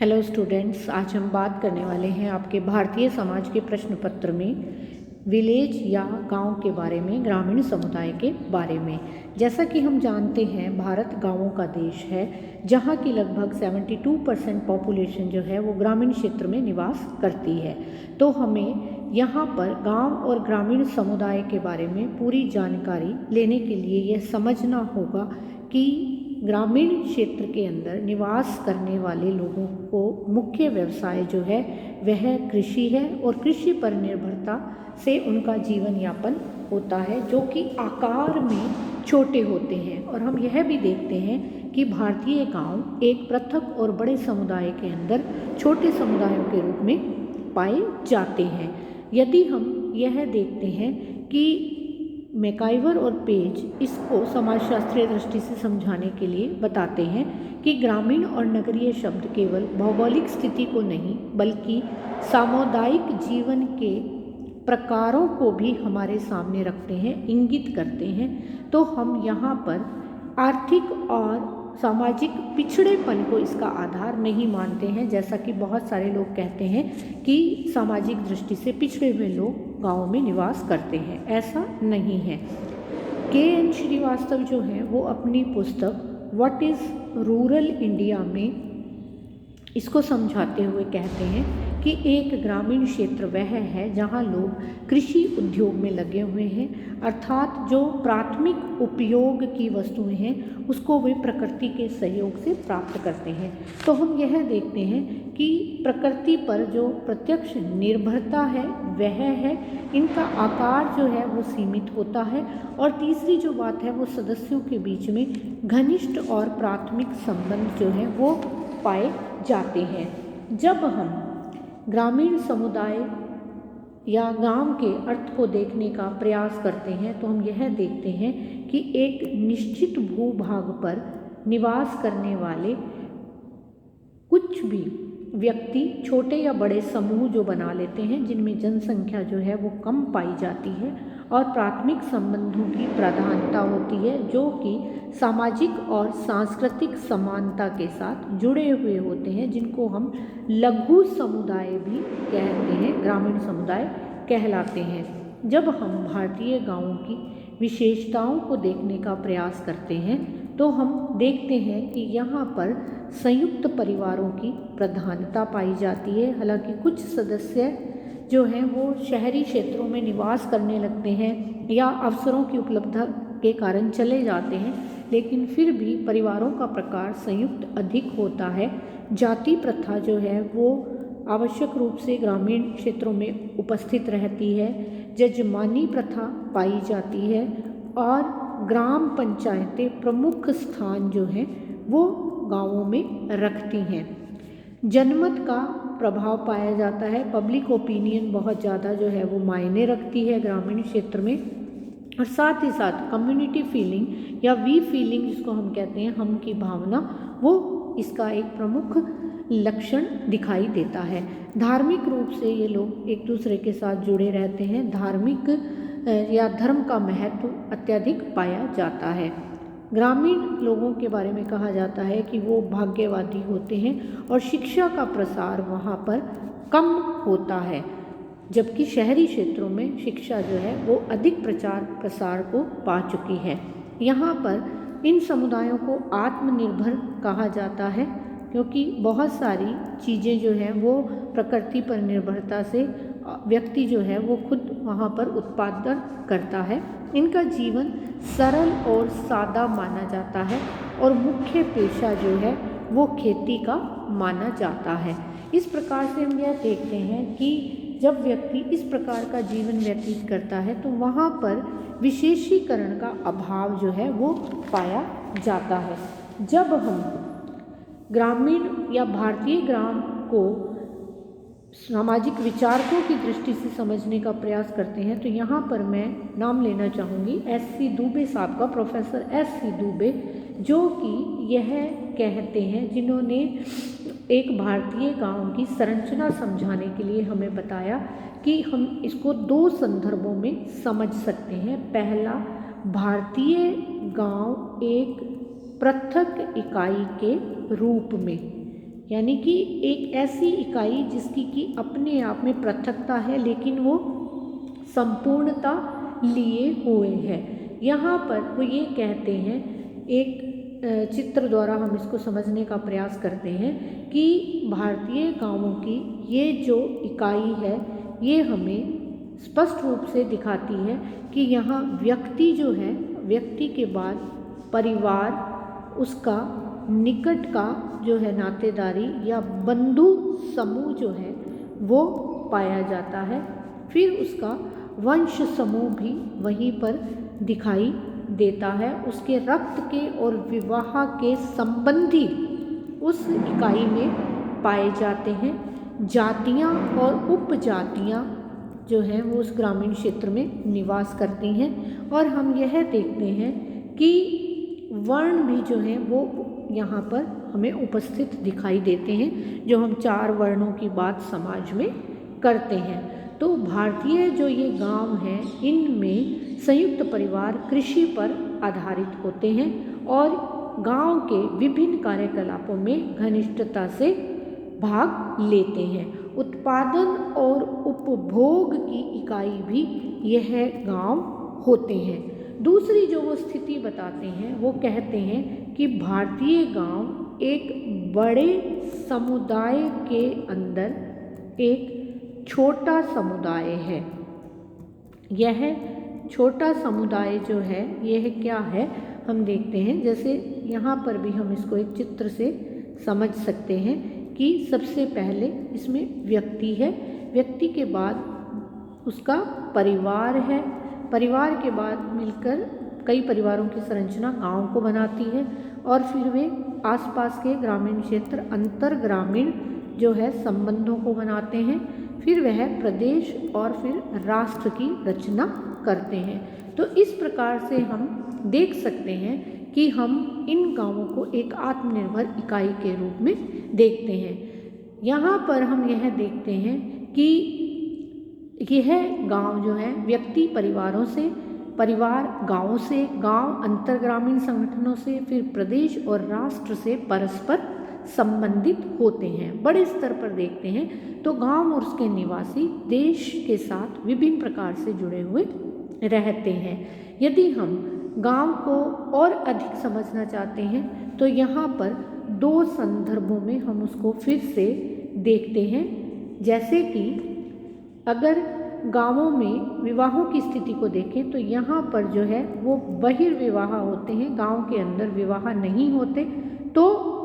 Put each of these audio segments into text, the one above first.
Hello students, आज हम बात करने वाले हैं आपके भारतीय समाज के प्रश्न पत्र में विलेज या गांव के बारे में, ग्रामीण समुदाय के बारे में। जैसा कि हम जानते हैं, भारत गांवों का देश है, जहां की लगभग 72% पॉपुलेशन जो है वो ग्रामीण क्षेत्र में निवास करती है। तो हमें यहाँ पर गांव और ग्रामीण समुदाय के बारे में पूरी जानकारी लेने के लिए यह समझना होगा कि ग्रामीण क्षेत्र के अंदर निवास करने वाले लोगों को मुख्य व्यवसाय जो है वह कृषि है, और कृषि पर निर्भरता से उनका जीवन यापन होता है, जो कि आकार में छोटे होते हैं। और हम यह भी देखते हैं कि भारतीय गांव एक पृथक और बड़े समुदाय के अंदर छोटे समुदायों के रूप में पाए जाते हैं। यदि हम यह देखते हैं कि मैकाइवर और पेज इसको समाजशास्त्रीय दृष्टि से समझाने के लिए बताते हैं कि ग्रामीण और नगरीय शब्द केवल भौगोलिक स्थिति को नहीं बल्कि सामुदायिक जीवन के प्रकारों को भी हमारे सामने रखते हैं, इंगित करते हैं। तो हम यहाँ पर आर्थिक और सामाजिक पिछड़ेपन को इसका आधार नहीं मानते हैं, जैसा कि बहुत सारे लोग कहते हैं कि सामाजिक दृष्टि से पिछड़े हुए लोग गाँव में निवास करते हैं। ऐसा नहीं है। के.एन. श्रीवास्तव जो हैं वो अपनी पुस्तक व्हाट इज़ रूरल इंडिया में इसको समझाते हुए कहते हैं कि एक ग्रामीण क्षेत्र वह है जहां लोग कृषि उद्योग में लगे हुए हैं, अर्थात जो प्राथमिक उपयोग की वस्तुएं हैं उसको वे प्रकृति के सहयोग से प्राप्त करते हैं। तो हम यह देखते हैं कि प्रकृति पर जो प्रत्यक्ष निर्भरता है वह है, इनका आकार जो है वो सीमित होता है, और तीसरी जो बात है वो सदस्यों के बीच में घनिष्ठ और प्राथमिक संबंध जो है वो पाए जाते हैं। जब हम ग्रामीण समुदाय या गांव के अर्थ को देखने का प्रयास करते हैं तो हम यह देखते हैं कि एक निश्चित भूभाग पर निवास करने वाले कुछ भी व्यक्ति छोटे या बड़े समूह जो बना लेते हैं, जिनमें जनसंख्या जो है वो कम पाई जाती है और प्राथमिक संबंधों की प्राधान्यता होती है, जो कि सामाजिक और सांस्कृतिक समानता के साथ जुड़े हुए होते हैं, जिनको हम लघु समुदाय भी कहते हैं, ग्रामीण समुदाय कहलाते हैं। जब हम भारतीय गांवों की विशेषताओं को देखने का प्रयास करते हैं तो हम देखते हैं कि यहाँ पर संयुक्त परिवारों की प्रधानता पाई जाती है। हालांकि कुछ सदस्य जो हैं वो शहरी क्षेत्रों में निवास करने लगते हैं या अवसरों की उपलब्धता के कारण चले जाते हैं, लेकिन फिर भी परिवारों का प्रकार संयुक्त अधिक होता है। जाति प्रथा जो है वो आवश्यक रूप से ग्रामीण क्षेत्रों में उपस्थित रहती है। जजमानी प्रथा पाई जाती है और ग्राम पंचायतें प्रमुख स्थान जो हैं वो गांवों में रखती हैं। जनमत का प्रभाव पाया जाता है। पब्लिक ओपिनियन बहुत ज़्यादा जो है वो मायने रखती है ग्रामीण क्षेत्र में, और साथ ही साथ कम्युनिटी फीलिंग या वी फीलिंग जिसको हम कहते हैं, हम की भावना, वो इसका एक प्रमुख लक्षण दिखाई देता है। धार्मिक रूप से ये लोग एक दूसरे के साथ जुड़े रहते हैं। धार्मिक या धर्म का महत्व अत्यधिक पाया जाता है। ग्रामीण लोगों के बारे में कहा जाता है कि वो भाग्यवादी होते हैं और शिक्षा का प्रसार वहाँ पर कम होता है, जबकि शहरी क्षेत्रों में शिक्षा जो है वो अधिक प्रचार प्रसार को पा चुकी है। यहाँ पर इन समुदायों को आत्मनिर्भर कहा जाता है, क्योंकि बहुत सारी चीज़ें जो हैं वो प्रकृति पर निर्भरता से व्यक्ति जो है वो खुद वहाँ पर उत्पादन करता है। इनका जीवन सरल और सादा माना जाता है और मुख्य पेशा जो है वो खेती का माना जाता है। इस प्रकार से हम यह देखते हैं कि जब व्यक्ति इस प्रकार का जीवन व्यतीत करता है तो वहाँ पर विशेषीकरण का अभाव जो है वो पाया जाता है। जब हम ग्रामीण या भारतीय ग्राम को सामाजिक विचारकों की दृष्टि से समझने का प्रयास करते हैं तो यहाँ पर मैं नाम लेना चाहूँगी S.C. दुबे साहब का, प्रोफेसर S.C. दुबे, जो कि यह कहते हैं, जिन्होंने एक भारतीय गांव की संरचना समझाने के लिए हमें बताया कि हम इसको दो संदर्भों में समझ सकते हैं। पहला, भारतीय गांव एक पृथक इकाई के रूप में, यानी कि एक ऐसी इकाई जिसकी कि अपने आप में पृथकता है लेकिन वो संपूर्णता लिए हुए है। यहाँ पर वो ये कहते हैं, एक चित्र द्वारा हम इसको समझने का प्रयास करते हैं कि भारतीय गांवों की ये जो इकाई है ये हमें स्पष्ट रूप से दिखाती है कि यहाँ व्यक्ति जो है, व्यक्ति के बाद परिवार, उसका निकट का जो है नातेदारी या बंधु समूह जो है वो पाया जाता है। फिर उसका वंश समूह भी वहीं पर दिखाई देता है। उसके रक्त के और विवाह के संबंधी उस इकाई में पाए जाते हैं। जातियाँ और उपजातियाँ जो हैं वो उस ग्रामीण क्षेत्र में निवास करती हैं। और हम यह देखते हैं कि वर्ण भी जो हैं वो यहाँ पर हमें उपस्थित दिखाई देते हैं, जो हम 4 वर्णों की बात समाज में करते हैं। तो भारतीय जो ये गांव हैं इनमें संयुक्त परिवार कृषि पर आधारित होते हैं और गांव के विभिन्न कार्यकलापों में घनिष्ठता से भाग लेते हैं। उत्पादन और उपभोग की इकाई भी यह गांव होते हैं। दूसरी जो वो स्थिति बताते हैं वो कहते हैं कि भारतीय गांव एक बड़े समुदाय के अंदर एक छोटा समुदाय है। यह छोटा समुदाय जो है यह क्या है हम देखते हैं। जैसे यहाँ पर भी हम इसको एक चित्र से समझ सकते हैं कि सबसे पहले इसमें व्यक्ति है, व्यक्ति के बाद उसका परिवार है, परिवार के बाद मिलकर कई परिवारों की संरचना गांव को बनाती है और फिर वे आसपास के ग्रामीण क्षेत्र अंतर ग्रामीण जो है संबंधों को बनाते हैं। फिर वह प्रदेश और फिर राष्ट्र की रचना करते हैं। तो इस प्रकार से हम देख सकते हैं कि हम इन गांवों को एक आत्मनिर्भर इकाई के रूप में देखते हैं। यहाँ पर हम यह देखते हैं कि यह गांव जो है व्यक्ति परिवारों से, परिवार गांवों से, गांव अंतर्ग्रामीण संगठनों से, फिर प्रदेश और राष्ट्र से परस्पर संबंधित होते हैं। बड़े स्तर पर देखते हैं तो गांव और उसके निवासी देश के साथ विभिन्न प्रकार से जुड़े हुए रहते हैं। यदि हम गांव को और अधिक समझना चाहते हैं तो यहाँ पर 2 संदर्भों में हम उसको फिर से देखते हैं। जैसे कि अगर गांवों में विवाहों की स्थिति को देखें तो यहाँ पर जो है वो बहिर्विवाह होते हैं, गांव के अंदर विवाह नहीं होते। तो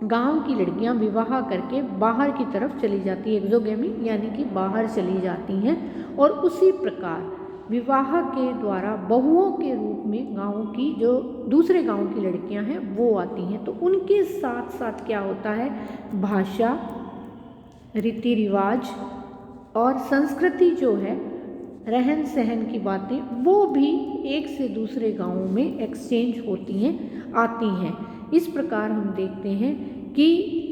गांव की लड़कियां विवाह करके बाहर की तरफ चली जाती है, एक्सोगेमी यानी कि बाहर चली जाती हैं। और उसी प्रकार विवाह के द्वारा बहुओं के रूप में गाँव की जो दूसरे गांव की लड़कियां हैं वो आती हैं। तो उनके साथ साथ क्या होता है, भाषा, रीति रिवाज और संस्कृति जो है, रहन सहन की बातें वो भी एक से दूसरे गांवों में एक्सचेंज होती हैं, आती हैं। इस प्रकार हम देखते हैं कि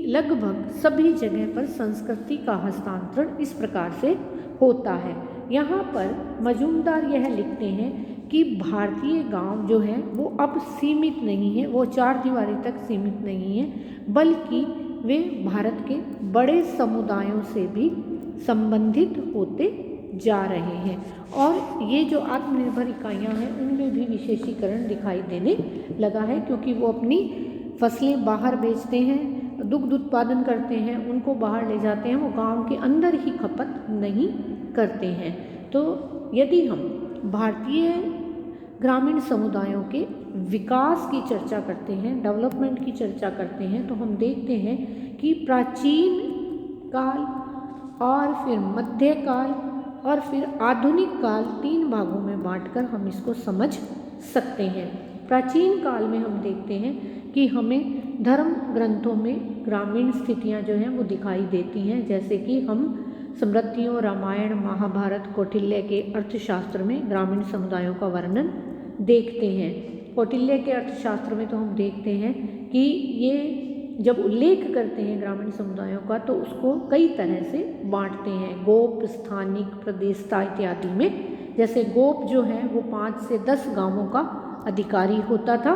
लगभग सभी जगह पर संस्कृति का हस्तांतरण इस प्रकार से होता है। यहाँ पर मजूमदार यह लिखते हैं कि भारतीय गांव जो है वो अब सीमित नहीं है, वो 4 दीवारी तक सीमित नहीं है, बल्कि वे भारत के बड़े समुदायों से भी संबंधित होते जा रहे हैं। और ये जो आत्मनिर्भर इकाइयाँ हैं उनमें भी विशेषीकरण दिखाई देने लगा है, क्योंकि वो अपनी फसलें बाहर बेचते हैं, दुग्ध उत्पादन करते हैं, उनको बाहर ले जाते हैं, वो गांव के अंदर ही खपत नहीं करते हैं। तो यदि हम भारतीय ग्रामीण समुदायों के विकास की चर्चा करते हैं, डेवलपमेंट की चर्चा करते हैं, तो हम देखते हैं कि प्राचीन काल और फिर मध्यकाल और फिर आधुनिक काल 3 भागों में बांटकर हम इसको समझ सकते हैं। प्राचीन काल में हम देखते हैं कि हमें धर्म ग्रंथों में ग्रामीण स्थितियां जो हैं वो दिखाई देती हैं। जैसे कि हम स्मृतियों, रामायण, महाभारत, कौटिल्य के अर्थशास्त्र में ग्रामीण समुदायों का वर्णन देखते हैं। कौटिल्य के अर्थशास्त्र में तो हम देखते हैं कि ये जब उल्लेख करते हैं ग्रामीण समुदायों का तो उसको कई तरह से बांटते हैं, गोप, स्थानिक, प्रदेशता इत्यादि में। जैसे गोप जो है वो 5 से 10 गांवों का अधिकारी होता था,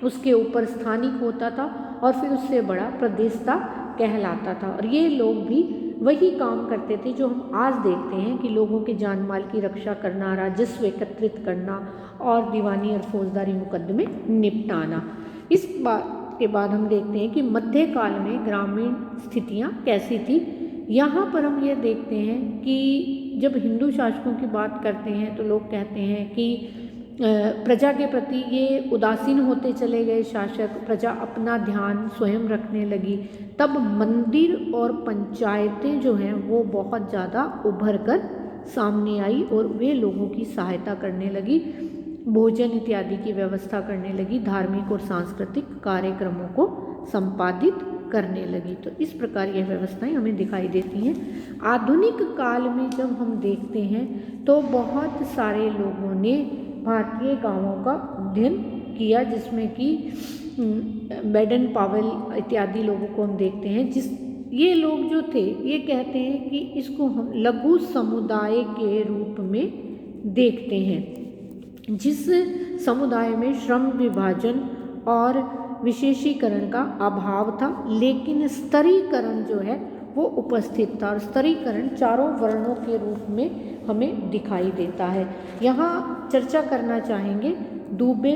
उसके ऊपर स्थानिक होता था और फिर उससे बड़ा प्रदेशता कहलाता था। और ये लोग भी वही काम करते थे जो हम आज देखते हैं कि लोगों के जान माल की रक्षा करना, राजस्व एकत्रित करना और दीवानी और फौजदारी मुकदमे निपटाना। इस बात के बाद हम देखते हैं कि मध्यकाल में ग्रामीण स्थितियाँ कैसी थी। यहाँ पर हम ये देखते हैं कि जब हिंदू शासकों की बात करते हैं तो लोग कहते हैं कि प्रजा के प्रति ये उदासीन होते चले गए शासक, प्रजा अपना ध्यान स्वयं रखने लगी। तब मंदिर और पंचायतें जो हैं वो बहुत ज़्यादा उभर कर सामने आई और वे लोगों की सहायता करने लगी, भोजन इत्यादि की व्यवस्था करने लगी, धार्मिक और सांस्कृतिक कार्यक्रमों को संपादित करने लगी। तो इस प्रकार यह व्यवस्थाएं हमें दिखाई देती हैं। आधुनिक काल में जब हम देखते हैं तो बहुत सारे लोगों ने भारतीय गांवों का अध्ययन किया, जिसमें कि बेडन पावेल इत्यादि लोगों को हम देखते हैं। ये लोग जो थे ये कहते हैं कि इसको हम लघु समुदाय के रूप में देखते हैं, जिस समुदाय में श्रम विभाजन और विशेषीकरण का अभाव था, लेकिन स्तरीकरण जो है वो उपस्थित था। और स्तरीकरण चारों वर्णों के रूप में हमें दिखाई देता है। यहाँ चर्चा करना चाहेंगे दुबे,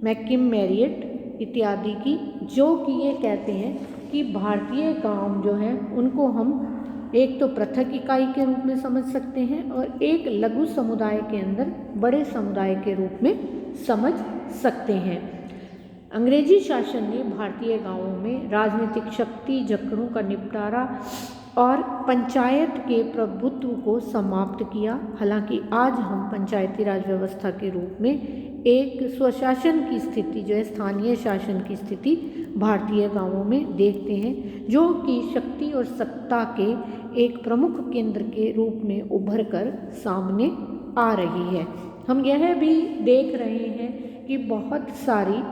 मैकिम मैरियट इत्यादि की, जो कि ये कहते हैं कि भारतीय गांव जो हैं उनको हम एक तो पृथक इकाई के रूप में समझ सकते हैं और एक लघु समुदाय के अंदर बड़े समुदाय के रूप में समझ सकते हैं। अंग्रेजी शासन ने भारतीय गांवों में राजनीतिक शक्ति, जकड़ों का निपटारा और पंचायत के प्रभुत्व को समाप्त किया। हालांकि आज हम पंचायती राज व्यवस्था के रूप में एक स्वशासन की स्थिति जो है, स्थानीय शासन की स्थिति भारतीय गांवों में देखते हैं, जो कि शक्ति और सत्ता के एक प्रमुख केंद्र के रूप में उभर कर सामने आ रही है। हम यह भी देख रहे हैं कि बहुत सारी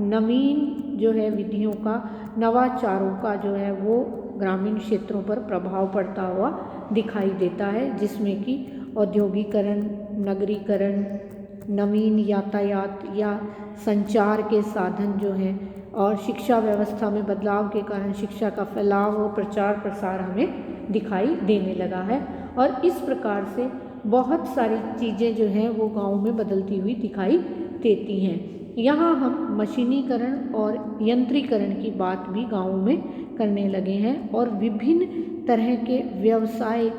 नवीन जो है विधियों का, नवाचारों का जो है वो ग्रामीण क्षेत्रों पर प्रभाव पड़ता हुआ दिखाई देता है, जिसमें कि औद्योगिकरण, नगरीकरण, नवीन यातायात या संचार के साधन जो हैं और शिक्षा व्यवस्था में बदलाव के कारण शिक्षा का फैलाव और प्रचार प्रसार हमें दिखाई देने लगा है। और इस प्रकार से बहुत सारी चीज़ें जो हैं वो गाँव में बदलती हुई दिखाई देती हैं। यहाँ हम मशीनीकरण और यंत्रीकरण की बात भी गाँव में करने लगे हैं और विभिन्न तरह के व्यवसाय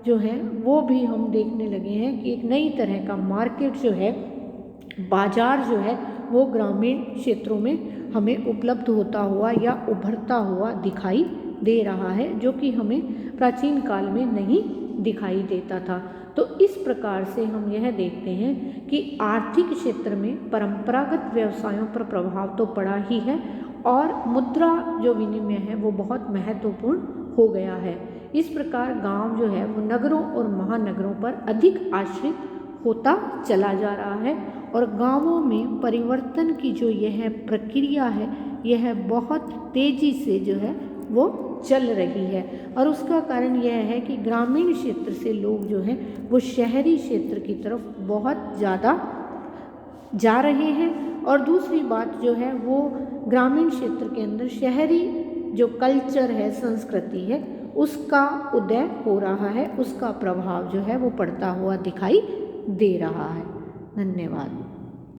जो हैं वो भी हम देखने लगे हैं कि एक नई तरह का मार्केट जो है, बाजार जो है वो ग्रामीण क्षेत्रों में हमें उपलब्ध होता हुआ या उभरता हुआ दिखाई दे रहा है, जो कि हमें प्राचीन काल में नहीं दिखाई देता था। तो इस प्रकार से हम यह देखते हैं कि आर्थिक क्षेत्र में परंपरागत व्यवसायों पर प्रभाव तो पड़ा ही है और मुद्रा जो विनिमय है वो बहुत महत्वपूर्ण हो गया है। इस प्रकार गांव जो है वो नगरों और महानगरों पर अधिक आश्रित होता चला जा रहा है और गांवों में परिवर्तन की जो यह प्रक्रिया है यह बहुत तेज़ी से जो है वो चल रही है। और उसका कारण यह है कि ग्रामीण क्षेत्र से लोग जो हैं वो शहरी क्षेत्र की तरफ बहुत ज़्यादा जा रहे हैं। और दूसरी बात जो है वो ग्रामीण क्षेत्र के अंदर शहरी जो कल्चर है, संस्कृति है, उसका उदय हो रहा है, उसका प्रभाव जो है वो पड़ता हुआ दिखाई दे रहा है। धन्यवाद।